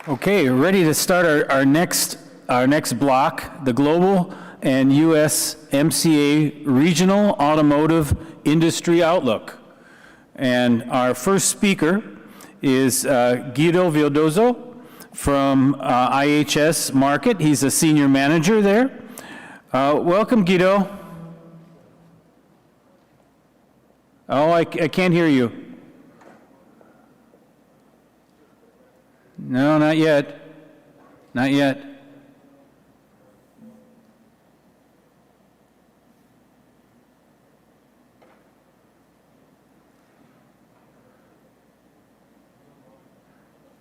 Okay, ready to start our next block, the Global and USMCA Regional Automotive Industry Outlook. And our first speaker is Guido Vildozo from IHS MARKIT. He's a senior manager there. Welcome, Guido. Oh, I can't hear you. No, not yet. Not yet.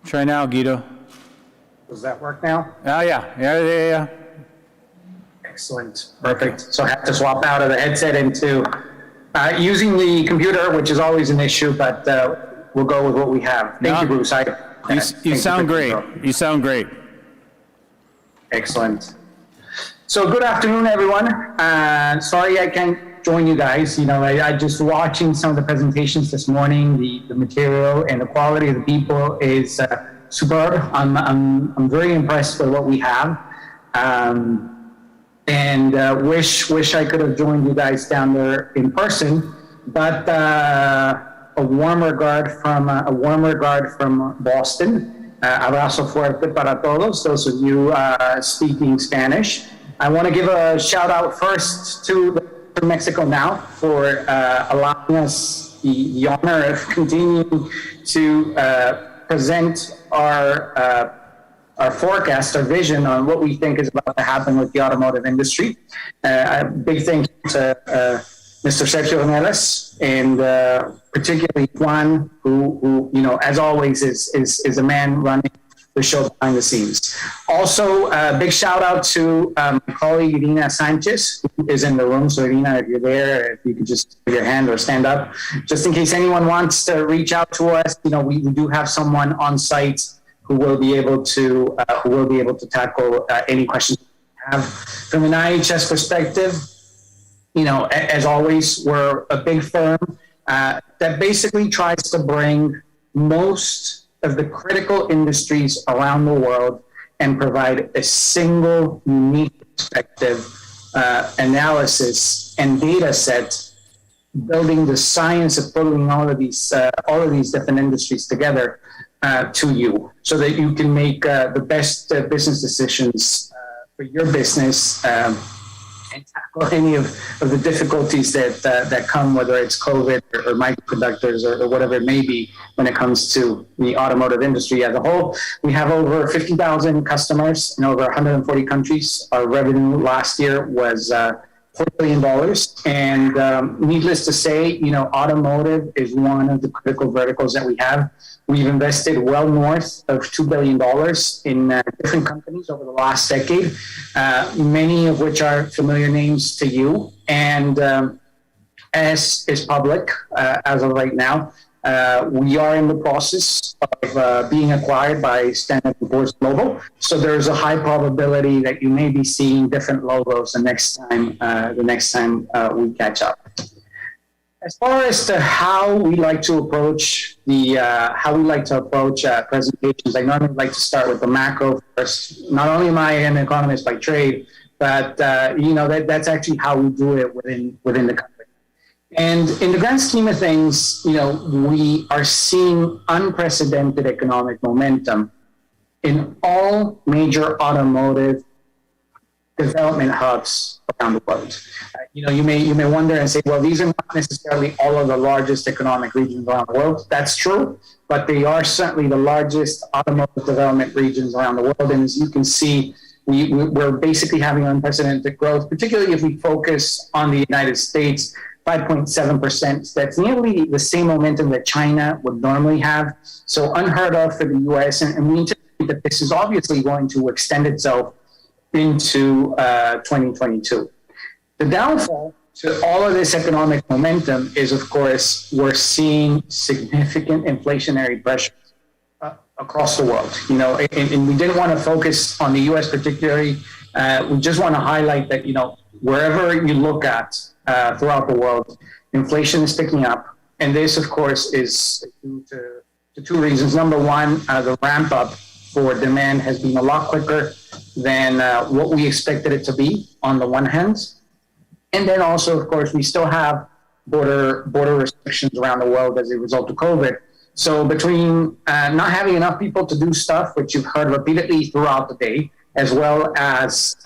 Try now, Guido. Does that work now? Oh, yeah. Excellent. Perfect. So I have to swap out of the headset into using the computer, which is always an issue, but we'll go with what we have. Thank you, Bruce. You sound great. You sound great. Excellent. So good afternoon, everyone. Sorry I can't join you guys. I just watching some of the presentations this morning. The material and the quality of the people is superb. I'm very impressed with what we have, and wish I could have joined you guys down there in person, but. A warm regard from Boston. Abrazo fuerte para todos, those of you speaking Spanish. I want to give a shout out first to Mexico Now for allowing us the honor of continuing to present our forecast, our vision on what we think is about to happen with the automotive industry. A big thank you to Mr. Sergio Ornelas, and particularly Juan, who as always is a man running the show behind the scenes. Also, a big shout out to my colleague Irina Sanchez, who is in the room. So Irina, if you're there, if you could just raise your hand or stand up, just in case anyone wants to reach out to us. We do have someone on site who will be able to tackle any questions you have. From an IHS perspective, as always, we're a big firm that basically tries to bring most of the critical industries around the world and provide a single unique perspective, analysis, and data set, building the science of putting all of these different industries together to you, so that you can make the best business decisions for your business. And tackle any of the difficulties that come, whether it's COVID or microconductors or whatever it may be, when it comes to the automotive industry as a whole. We have over 50,000 customers in over 140 countries. Our revenue last year was $4 billion. And needless to say, automotive is one of the critical verticals that we have. We've invested well north of $2 billion in different companies over the last decade, many of which are familiar names to you. And as is public as of right now, we are in the process of being acquired by Standard & Poor's Global. So there's a high probability that you may be seeing different logos the next time we catch up. As far as to how we like to approach presentations, I normally like to start with the macro first. Not only am I an economist by trade, but that's actually how we do it within the company. And in the grand scheme of things, we are seeing unprecedented economic momentum in all major automotive development hubs around the world. You may wonder and say, well, these are not necessarily all of the largest economic regions around the world. That's true, but they are certainly the largest automotive development regions around the world. And as you can see, we're basically having unprecedented growth, particularly if we focus on the United States. 5.7%. That's nearly the same momentum that China would normally have. So unheard of for the US. And we anticipate that this is obviously going to extend itself into 2022. The downfall to all of this economic momentum is, of course, we're seeing significant inflationary pressures across the world. And we didn't want to focus on the US particularly. We just want to highlight that, wherever you look at throughout the world, inflation is picking up. And this, of course, is due to two reasons. Number one, the ramp up for demand has been a lot quicker than what we expected it to be on the one hand. And then also, of course, we still have border restrictions around the world as a result of COVID. So between not having enough people to do stuff, which you've heard repeatedly throughout the day, as well as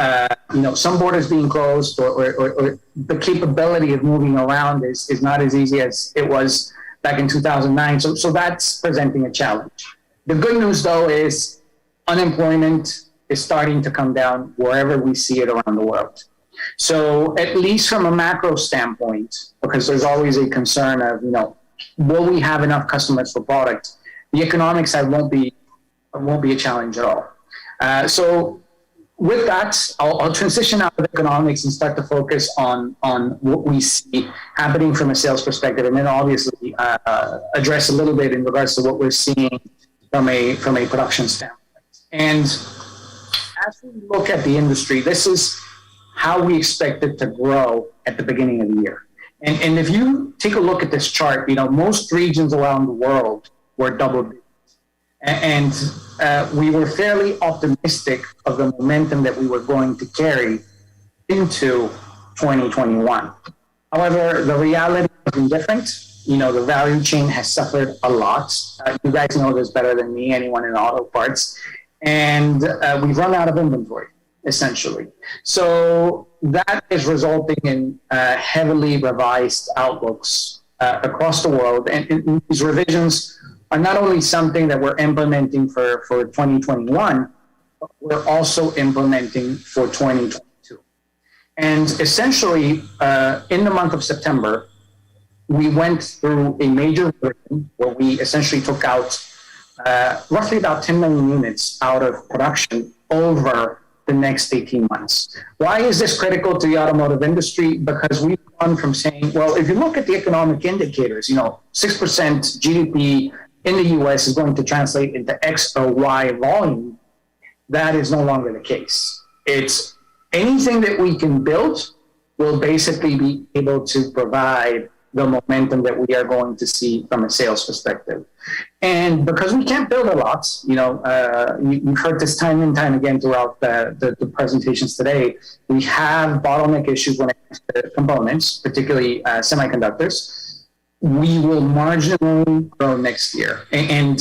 some borders being closed, or the capability of moving around is not as easy as it was back in 2009. So that's presenting a challenge. The good news, though, is unemployment is starting to come down wherever we see it around the world. So at least from a macro standpoint, because there's always a concern of, will we have enough customers for product? The economic side won't be a challenge at all. So with that, I'll transition out of economics and start to focus on what we see happening from a sales perspective, and then obviously address a little bit in regards to what we're seeing from a production standpoint. And as we look at the industry, this is how we expect it to grow at the beginning of the year. And if you take a look at this chart, most regions around the world were double digits. And we were fairly optimistic of the momentum that we were going to carry into 2021. However, the reality has been different. The value chain has suffered a lot. You guys know this better than me, anyone in auto parts. And we've run out of inventory, essentially. So that is resulting in heavily revised outlooks across the world. And these revisions are not only something that we're implementing for 2021, but we're also implementing for 2022. And essentially, in the month of September, we went through a major revision where we essentially took out roughly about 10 million units out of production over the next 18 months. Why is this critical to the automotive industry? Because we've gone from saying, well, if you look at the economic indicators, 6% GDP in the US is going to translate into X or Y volume. That is no longer the case. It's anything that we can build will basically be able to provide the momentum that we are going to see from a sales perspective. And because we can't build a lot, you've heard this time and time again throughout the presentations today, we have bottleneck issues when it comes to components, particularly semiconductors. We will marginally grow next year. And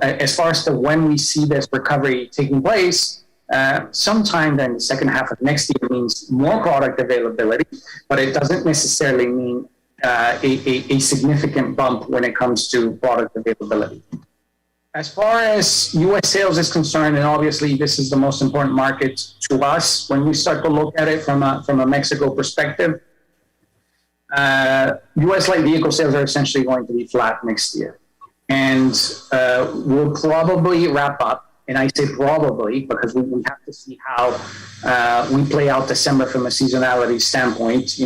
as far as to when we see this recovery taking place, sometime in the second half of next year means more product availability, but it doesn't necessarily mean a significant bump when it comes to product availability. As far as U.S. sales is concerned, and obviously this is the most important market to us, when we start to look at it from a Mexico perspective, U.S. light vehicle sales are essentially going to be flat next year. And we'll probably wrap up, and I say probably because we have to see how we play out December from a seasonality standpoint.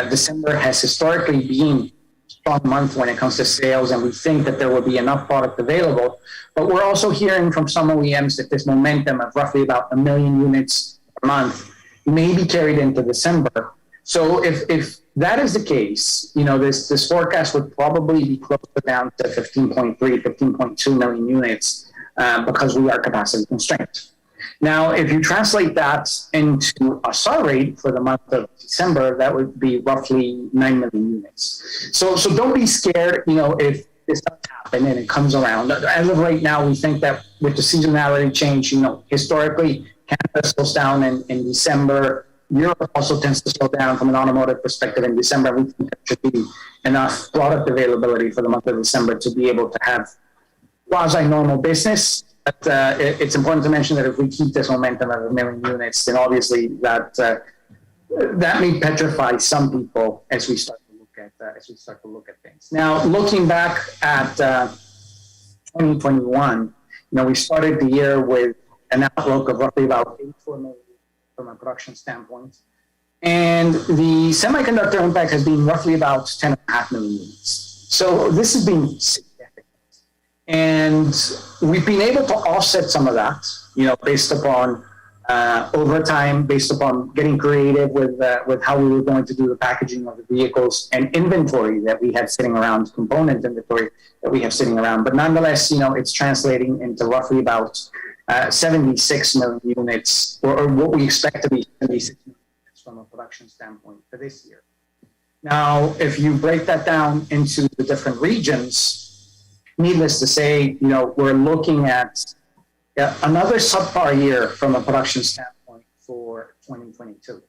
December has historically been a strong month when it comes to sales, and we think that there will be enough product available. But we're also hearing from some OEMs that this momentum of roughly about 1 million units per month may be carried into December. So if that is the case, this forecast would probably be closer down to 15.3, 15.2 million units because we are capacity constrained. Now, if you translate that into a SAR rate for the month of December, that would be roughly 9 million units. So don't be scared, if this does happen and it comes around. As of right now, we think that with the seasonality change, historically, Canada slows down in December. Europe also tends to slow down from an automotive perspective in December. We think there should be enough product availability for the month of December to be able to have quasi-normal business. But it's important to mention that if we keep this momentum of 1 million units, then obviously that may petrify some people as we start to look at things. Now, looking back at 2021, we started the year with an outlook of roughly about 84 million from a production standpoint. And the semiconductor impact has been roughly about 10.5 million units. So this has been significant. And we've been able to offset some of that, based upon overtime, based upon getting creative with how we were going to do the packaging of the vehicles and inventory that we had sitting around, component inventory that we have sitting around. But nonetheless, it's translating into roughly about 76 million units, or what we expect to be 76 million units from a production standpoint for this year. Now, if you break that down into the different regions, needless to say, we're looking at another subpar year from a production standpoint for 2022.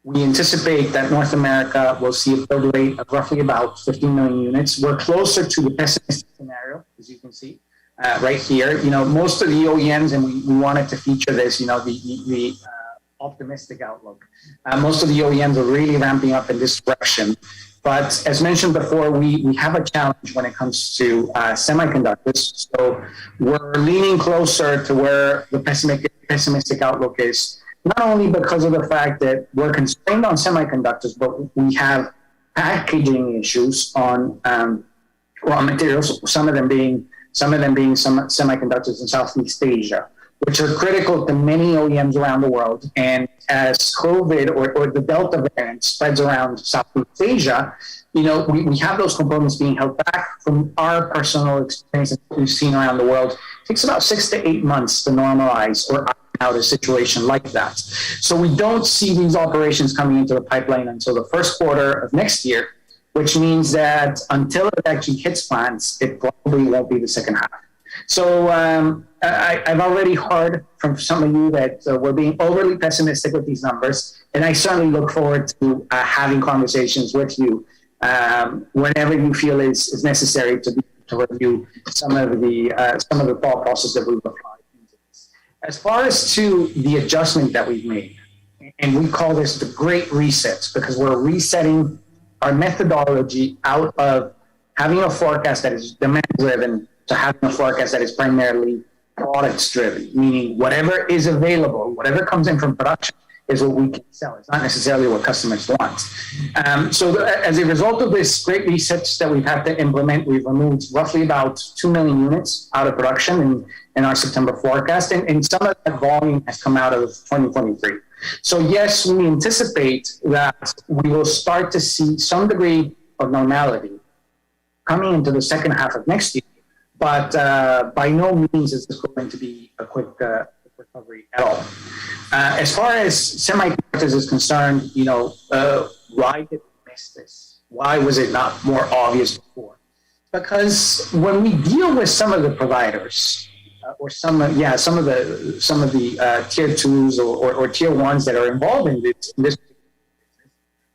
We anticipate that North America will see a build rate of roughly about 15 million units. We're closer to the pessimistic scenario, as you can see right here. Most of the OEMs, and we wanted to feature this, the optimistic outlook. Most of the OEMs are really ramping up in this direction. But as mentioned before, we have a challenge when it comes to semiconductors. So we're leaning closer to where the pessimistic outlook is, not only because of the fact that we're constrained on semiconductors, but we have packaging issues on raw materials, some of them being some semiconductors in Southeast Asia, which are critical to many OEMs around the world. And as COVID or the Delta variant spreads around Southeast Asia, we have those components being held back. From our personal experience that we've seen around the world, it takes about 6 to 8 months to normalize or out a situation like that. So we don't see these operations coming into the pipeline until the first quarter of next year, which means that until it actually hits plants, it probably won't be the second half. So I've already heard from some of you that we're being overly pessimistic with these numbers, and I certainly look forward to having conversations with you whenever you feel is necessary to review some of the thought process that we've applied into this. As far as to the adjustment that we've made, and we call this the Great Reset, because we're resetting our methodology out of having a forecast that is demand-driven to having a forecast that is primarily products-driven, meaning whatever is available, whatever comes in from production is what we can sell. It's not necessarily what customers want. So as a result of this great resets that we've had to implement, we've removed roughly about 2 million units out of production in our September forecast, and some of that volume has come out of 2023. So yes, we anticipate that we will start to see some degree of normality coming into the second half of next year. But by no means is this going to be a quick recovery at all. As far as semiconductors is concerned, why did we miss this? Why was it not more obvious before? Because when we deal with some of the providers, or some of the tier twos or tier ones that are involved in this,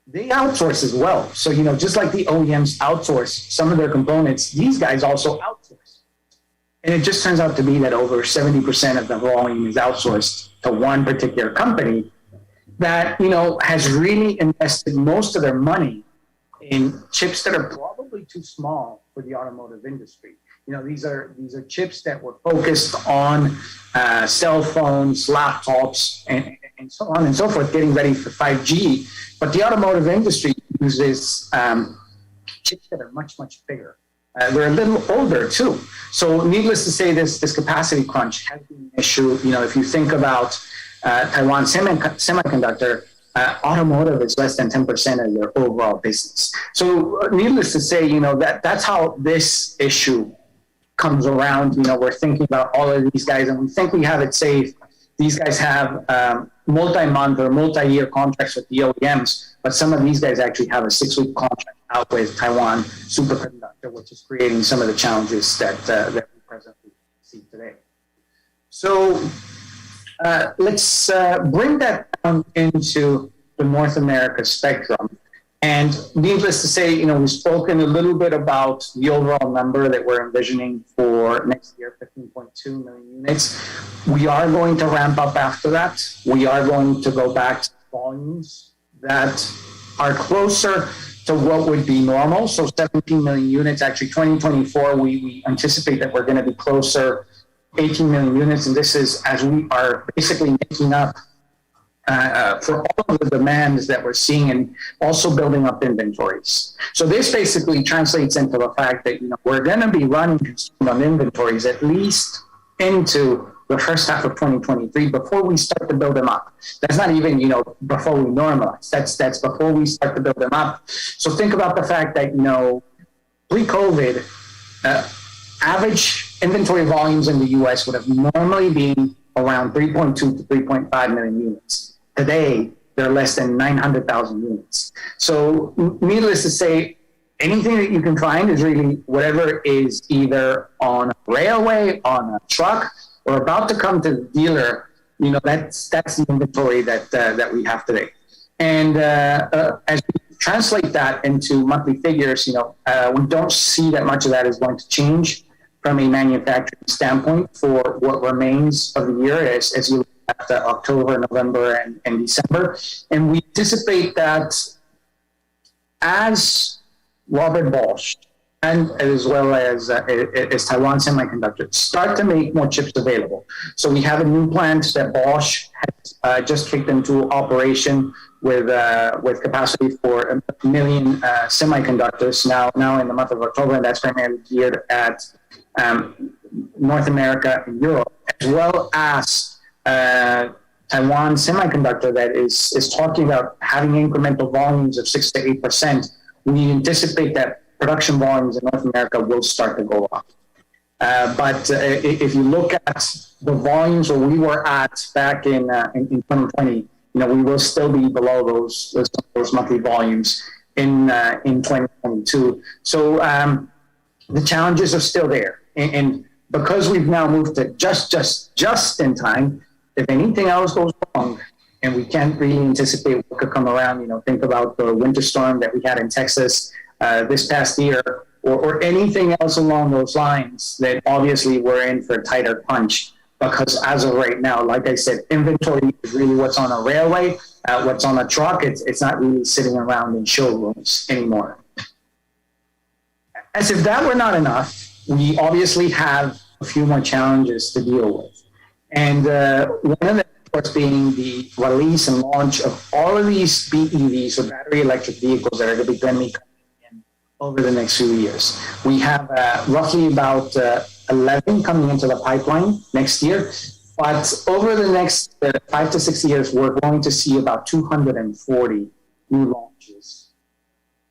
they outsource as well. So just like the OEMs outsource some of their components, these guys also outsource. And it just turns out to be that over 70% of the volume is outsourced to one particular company that, has really invested most of their money in chips that are probably too small for the automotive industry. These are chips that were focused on cell phones, laptops, and so on and so forth, getting ready for 5G. But the automotive industry uses chips that are much, much bigger. They're a little older too. So needless to say, this capacity crunch has been an issue. If you think about Taiwan Semiconductor, automotive is less than 10% of their overall business. So needless to say, that's how this issue comes around. We're thinking about all of these guys, and we think we have it safe. These guys have multi-month or multi-year contracts with the OEMs, but some of these guys actually have a 6-week contract out with Taiwan Superconductor, which is creating some of the challenges that we presently see today. So let's bring that down into the North America spectrum. And needless to say, we've spoken a little bit about the overall number that we're envisioning for next year, 15.2 million units. We are going to ramp up after that. We are going to go back to volumes that are closer to what would be normal. So 17 million units. Actually, 2024, we anticipate that we're going to be closer 18 million units. And this is as we are basically making up for all of the demands that we're seeing and also building up inventories. So this basically translates into the fact that we're going to be running on inventories at least into the first half of 2023 before we start to build them up. That's not even before we normalize. That's before we start to build them up. So think about the fact that pre-COVID, average inventory volumes in the U.S. would have normally been around 3.2 to 3.5 million units. Today, they're less than 900,000 units. So needless to say, anything that you can find is really whatever is either on a railway, on a truck, or about to come to the dealer. You know, that's the inventory that we have today. And as we translate that into monthly figures, you know, we don't see that much of that is going to change from a manufacturing standpoint for what remains of the year as you look at October, November, and December. And we anticipate that as Robert Bosch and as well as Taiwan Semiconductor start to make more chips available. So we have a new plant that Bosch has just kicked into operation with capacity for 1 million semiconductors now in the month of October, and that's primarily geared at North America and Europe, as well as Taiwan Semiconductor that is talking about having incremental volumes of 6 to 8%. We anticipate that production volumes in North America will start to go up. But if you look at the volumes where we were at back in 2020, you know, we will still be below those monthly volumes in 2022. So the challenges are still there, and because we've now moved to just in time, if anything else goes wrong, and we can't really anticipate what could come around, you know, think about the winter storm that we had in Texas this past year, or anything else along those lines, that obviously we're in for a tighter punch. Because as of right now, like I said, inventory is really what's on a railway, what's on a truck. It's not really sitting around in showrooms anymore. As if that were not enough, we obviously have a few more challenges to deal with. And one of them, of course, being the release and launch of all of these BEVs, or battery electric vehicles, that are going to be coming in over the next few years. We have roughly about 11 coming into the pipeline next year. But over the next 5 to 6 years, we're going to see about 240 new launches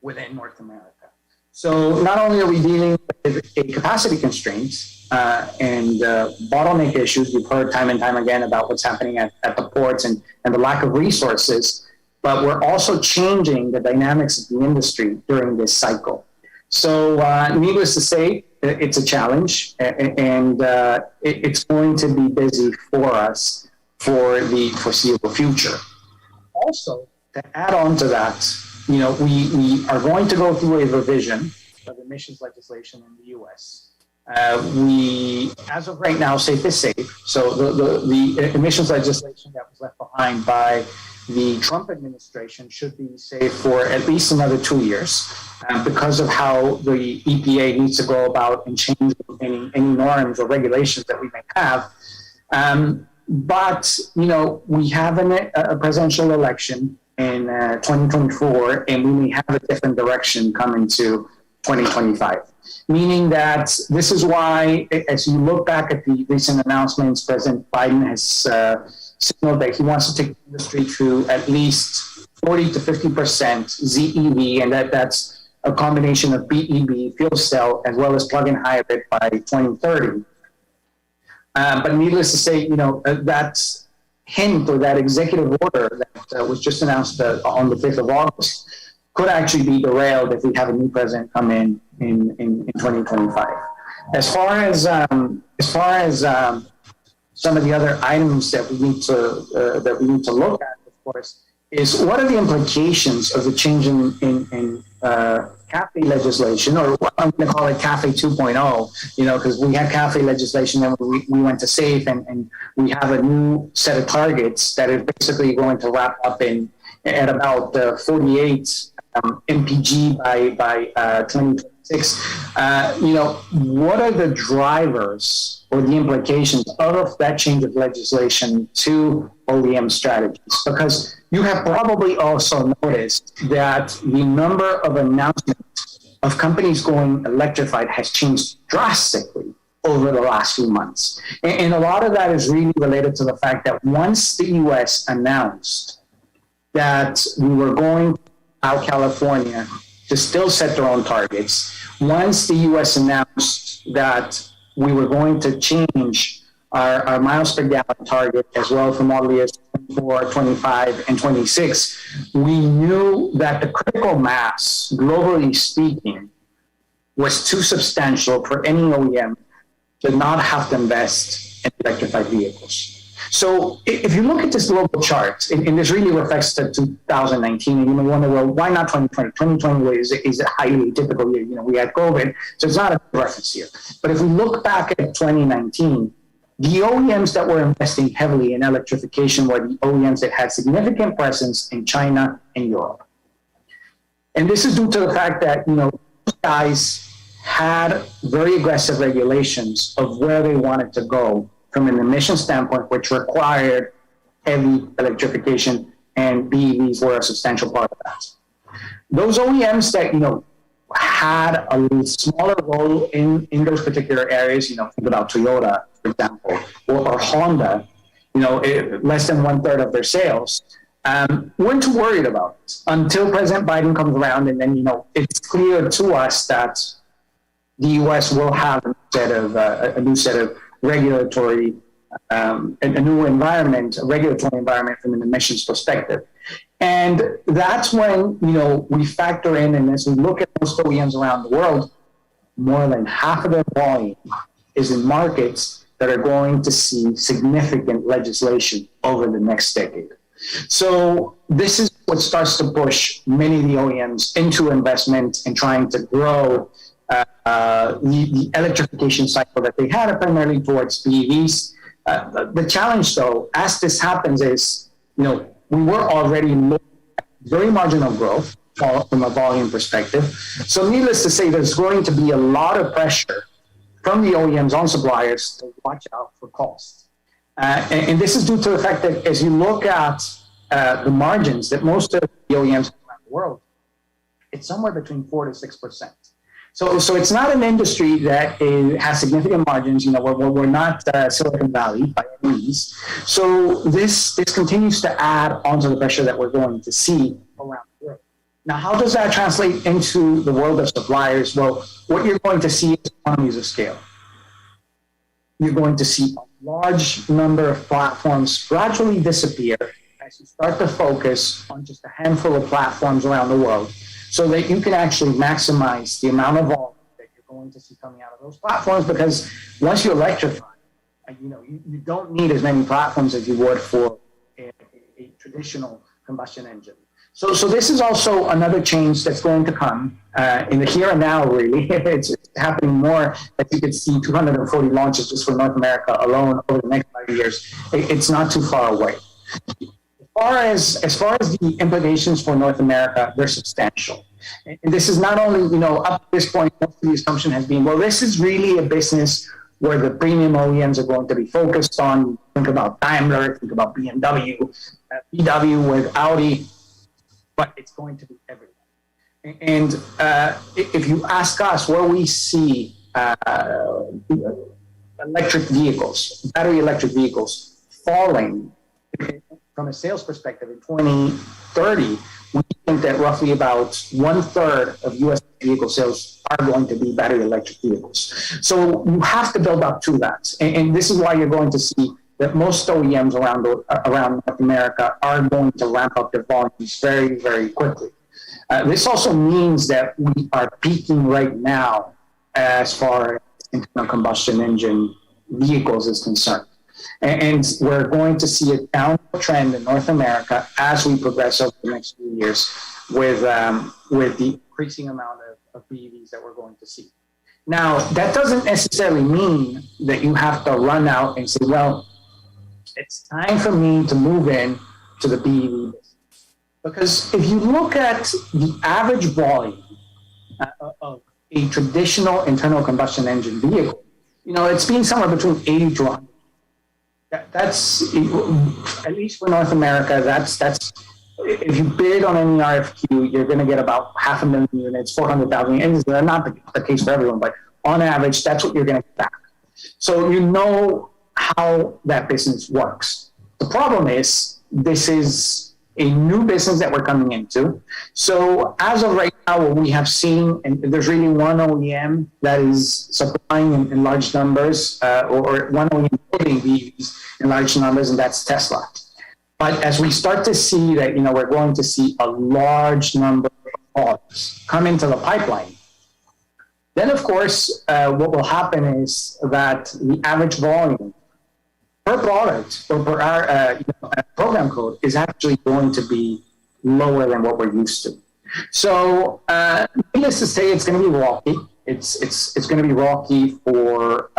within North America. So not only are we dealing with a capacity constraint and bottleneck issues, we've heard time and time again about what's happening at the ports and the lack of resources, but we're also changing the dynamics of the industry during this cycle. So needless to say, it's a challenge, and it's going to be busy for us for the foreseeable future. Also, to add on to that, you know, we are going to go through a revision of emissions legislation in the U.S. We, as of right now, safe is safe. So the emissions legislation that was left behind by the Trump administration should be safe for at least another 2 years because of how the EPA needs to go about and change any norms or regulations that we may have. But, you know, we have a presidential election in 2024, and we may have a different direction coming to 2025. Meaning that this is why, as you look back at the recent announcements, President Biden has signaled that he wants to take the industry to at least 40 to 50% ZEV, and that's a combination of BEV, fuel cell, as well as plug-in hybrid by 2030. But needless to say, you know, that hint or that executive order that was just announced on the 5th of August could actually be derailed if we have a new president come in 2025. As far as some of the other items that we need to look at, of course, is what are the implications of the change in CAFE legislation, or I'm going to call it CAFE 2.0, you know, because we had CAFE legislation and we went to SAFE, and we have a new set of targets that is basically going to wrap up at about 48 MPG by 2026. You know, what are the drivers or the implications of that change of legislation to OEM strategies? Because you have probably also noticed that the number of announcements of companies going electrified has changed drastically over the last few months. And a lot of that is really related to the fact that once the U.S. announced that we were going to allow California to still set their own targets, once the U.S. announced that we were going to change our miles per gallon target as well for model years 24, 25, and 26, we knew that the critical mass, globally speaking, was too substantial for any OEM to not have to invest in electrified vehicles. So if you look at this global chart, and this really reflects to 2019, and you may wonder, well, why not 2020? 2020 is a highly typical year. You know, we had COVID, so it's not a reference here. But if we look back at 2019, the OEMs that were investing heavily in electrification were the OEMs that had significant presence in China and Europe. And this is due to the fact that, you know, those guys had very aggressive regulations of where they wanted to go from an emission standpoint, which required heavy electrification, and BEVs were a substantial part of that. Those OEMs that, you know, had a smaller role in those particular areas, you know, think about Toyota, for example, or Honda, you know, less than 1/3 of their sales, weren't too worried about it until President Biden comes around, and then, you know, it's clear to us that the U.S. will have a new set of regulatory, a new environment, a regulatory environment from an emissions perspective. And that's when, you know, we factor in, and as we look at most OEMs around the world, more than half of their volume is in markets that are going to see significant legislation over the next decade. So this is what starts to push many of the OEMs into investment and trying to grow the electrification cycle that they had, primarily towards BEVs. The challenge, though, as this happens is, you know, we were already very marginal growth from a volume perspective. So needless to say, there's going to be a lot of pressure from the OEMs on suppliers to watch out for costs. And this is due to the fact that as you look at the margins that most of the OEMs around the world, it's somewhere between 4 to 6%. So it's not an industry that has significant margins. You know, we're not Silicon Valley by any means. So this continues to add onto the pressure that we're going to see around the world. Now, how does that translate into the world of suppliers? Well, what you're going to see is economies of scale. You're going to see a large number of platforms gradually disappear as you start to focus on just a handful of platforms around the world, so that you can actually maximize the amount of volume that you're going to see coming out of those platforms. Because once you electrify, you know, you don't need as many platforms as you would for a traditional combustion engine. So this is also another change that's going to come in the here and now, really. It's happening more, that you could see 240 launches just for North America alone over the next 5 years. It's not too far away. As far as the implications for North America, they're substantial. And this is not only, you know, up to this point, most of the assumption has been, well, this is really a business where the premium OEMs are going to be focused on. Think about Daimler, think about BMW, VW with Audi, but it's going to be everywhere. And if you ask us where we see electric vehicles, battery electric vehicles falling from a sales perspective in 2030, we think that roughly about 1/3 of U.S. vehicle sales are going to be battery electric vehicles. So you have to build up to that. And this is why you're going to see that most OEMs around North America are going to ramp up their volumes very, very quickly. This also means that we are peaking right now as far as internal combustion engine vehicles is concerned. And we're going to see a downward trend in North America as we progress over the next few years with the increasing amount of BEVs that we're going to see. Now, that doesn't necessarily mean that you have to run out and say, well, it's time for me to move in to the BEV business. Because if you look at the average volume of a traditional internal combustion engine vehicle, you know, it's been somewhere between 80 to 100. That's, at least for North America, that's if you bid on any RFQ, you're going to get about 500,000 units, 400,000 units. That's not the case for everyone, but on average, that's what you're going to get back. So you know how that business works. The problem is, this is a new business that we're coming into. So as of right now, what we have seen, and there's really one OEM that is supplying in large numbers, or one OEM building these in large numbers, and that's Tesla. But as we start to see that, we're going to see a large number of cars come into the pipeline, then of course, what will happen is that the average volume per product or per program code is actually going to be lower than what we're used to. So, needless to say, it's going to be rocky. It's going to be rocky for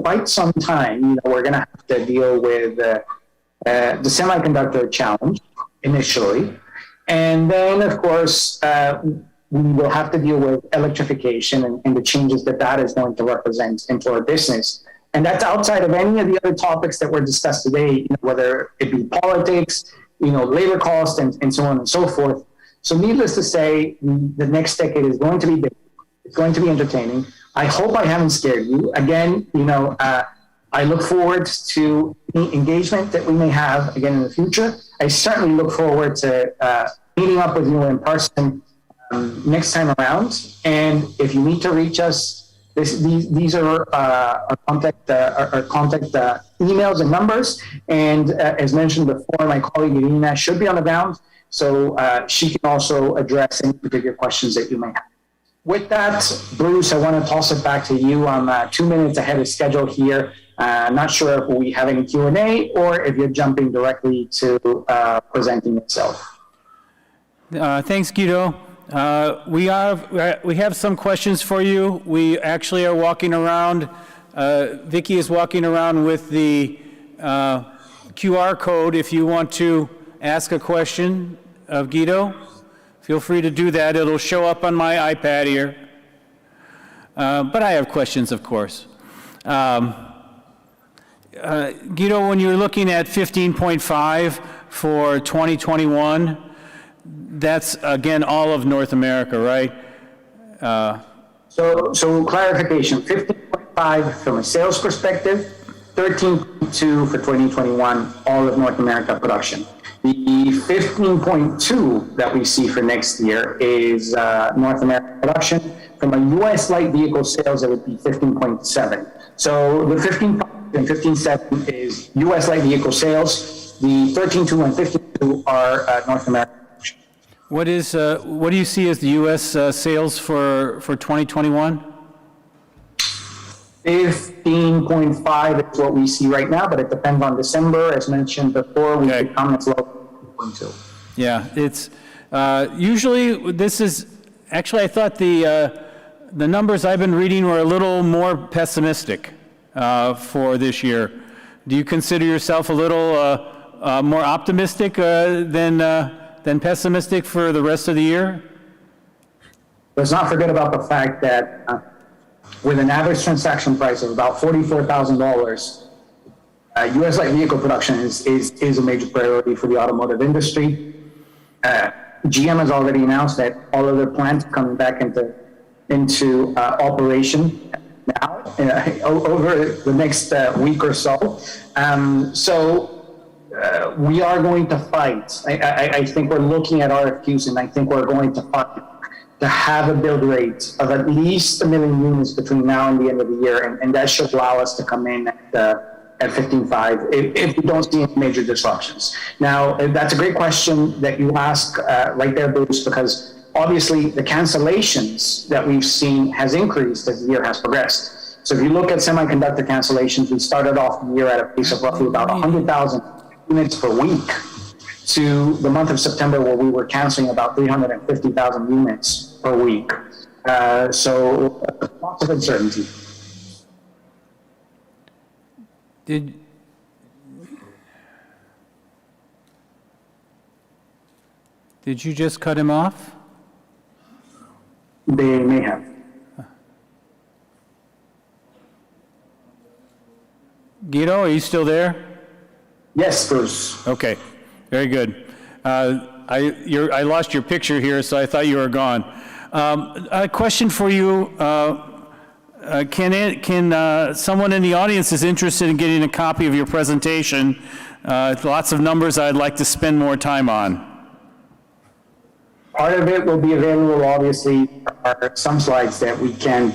quite some time. We're going to have to deal with the semiconductor challenge initially, and then of course we will have to deal with electrification and the changes that is going to represent into our business. And that's outside of any of the other topics that were discussed today, whether it be politics, labor cost, and so on and so forth. So needless to say, the next decade is going to be big. It's going to be entertaining. I hope I haven't scared you. Again, I look forward to the engagement that we may have again in the future. I certainly look forward to meeting up with you in person next time around. And if you need to reach us, these are our contact emails and numbers. And as mentioned before, my colleague Irina should be on the ground, so she can also address any particular questions that you may have. With that, Bruce, I want to toss it back to you. I'm 2 minutes ahead of schedule here. Not sure if we have any Q&A or if you're jumping directly to presenting itself. Thanks, Guido. We have some questions for you. We actually are walking around. Vicky is walking around with the QR code. If you want to ask a question of Guido, feel free to do that. It'll show up on my iPad here. But I have questions, of course. Guido, when you're looking at 15.5 for 2021, that's, again, all of North America, right? So clarification, 15.5 from a sales perspective, 13.2 for 2021, all of North America production. The 15.2 that we see for next year is North America production. From a U.S. light vehicle sales, it would be 15.7. So the 15.5 and 15.7 is U.S. light vehicle sales. The 13.2 and 15.2 are North America. What do you see as the U.S. sales for 2021? 15.5 is what we see right now, but it depends on December. As mentioned before, we could come as low as 2.2. Yeah, it's usually this is actually I thought the numbers I've been reading were a little more pessimistic for this year. Do you consider yourself a little more optimistic than pessimistic for the rest of the year? Let's not forget about the fact that with an average transaction price of about $44,000, U.S. light vehicle production is a major priority for the automotive industry. GM has already announced that all of their plants are coming back into operation now over the next week or so. We are going to fight. I think we're looking at RFQs, and I think we're going to fight to have a build rate of at least 1 million units between now and the end of the year, and that should allow us to come in at 15.5 if we don't see any major disruptions. Now, that's a great question that you ask right there, Bruce, because obviously the cancellations that we've seen has increased as the year has progressed. So if you look at semiconductor cancellations, we started off the year at a pace of roughly about 100,000 units per week to the month of September, where we were canceling about 350,000 units per week. So lots of uncertainty. Did you just cut him off? They may have. Guido, are you still there? Yes, Bruce. Okay, very good. I lost your picture here, so I thought you were gone. A question for you. Can someone in the audience is interested in getting a copy of your presentation? Lots of numbers I'd like to spend more time on. Part of it will be available, obviously. There are some slides that we can't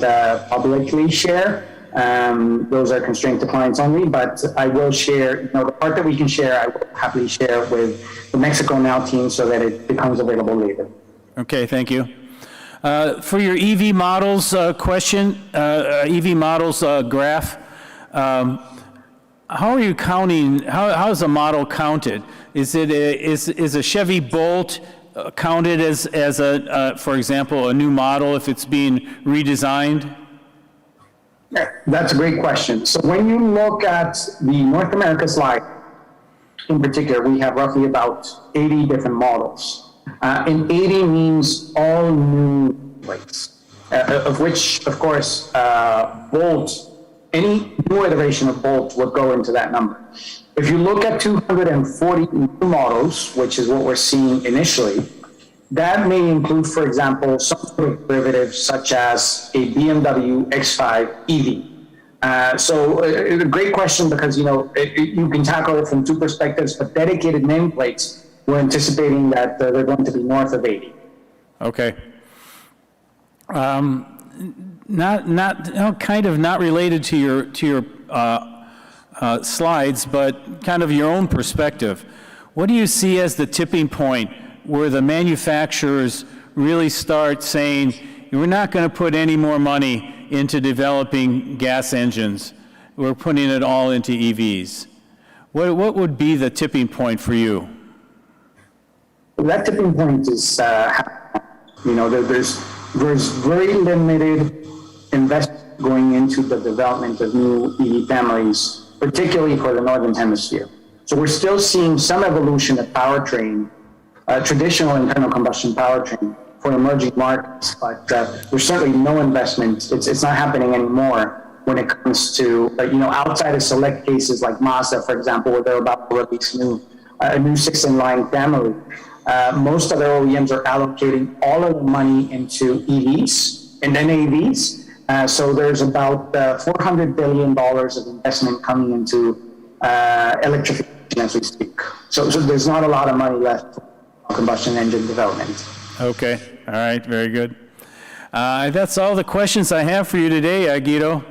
publicly share. Those are constrained to clients only, but I will share, the part that we can share, I will happily share with the Mexico Now team so that it becomes available later. Okay, thank you. For your EV models EV models graph, how are you counting, how is a model counted? Is a Chevy Bolt counted as for example, a new model if it's being redesigned? Yeah, that's a great question. So when you look at the North America slide, in particular, we have roughly about 80 different models. And 80 means all new plates, of which, of course, Bolt, any new iteration of Bolt would go into that number. If you look at 240 new models, which is what we're seeing initially, that may include, for example, some sort of derivative such as a BMW X5 EV. So a great question because, you can tackle it from two perspectives, but dedicated nameplates, we're anticipating that they're going to be north of 80. Okay. Not related to your slides, but kind of your own perspective. What do you see as the tipping point where the manufacturers really start saying, we're not going to put any more money into developing gas engines, we're putting it all into EVs? What would be the tipping point for you? That tipping point is, there's very limited investment going into the development of new EV families, particularly for the Northern Hemisphere. So we're still seeing some evolution of powertrain, traditional internal combustion powertrain for emerging markets, but there's certainly no investment. It's not happening anymore when it comes to, outside of select cases like Mazda, for example, where they're about to release a new 6-in-line family. Most other OEMs are allocating all of the money into EVs and then AVs. So there's about $400 billion of investment coming into electrification as we speak. So there's not a lot of money left for combustion engine development. Okay, all right, very good. That's all the questions I have for you today, Guido.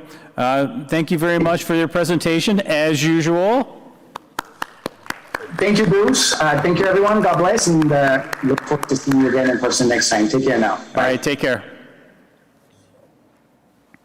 Thank you very much for your presentation, as usual. Thank you, Bruce. Thank you, everyone. God bless, and look forward to seeing you again in person next time. Take care now. Bye. All right, take care.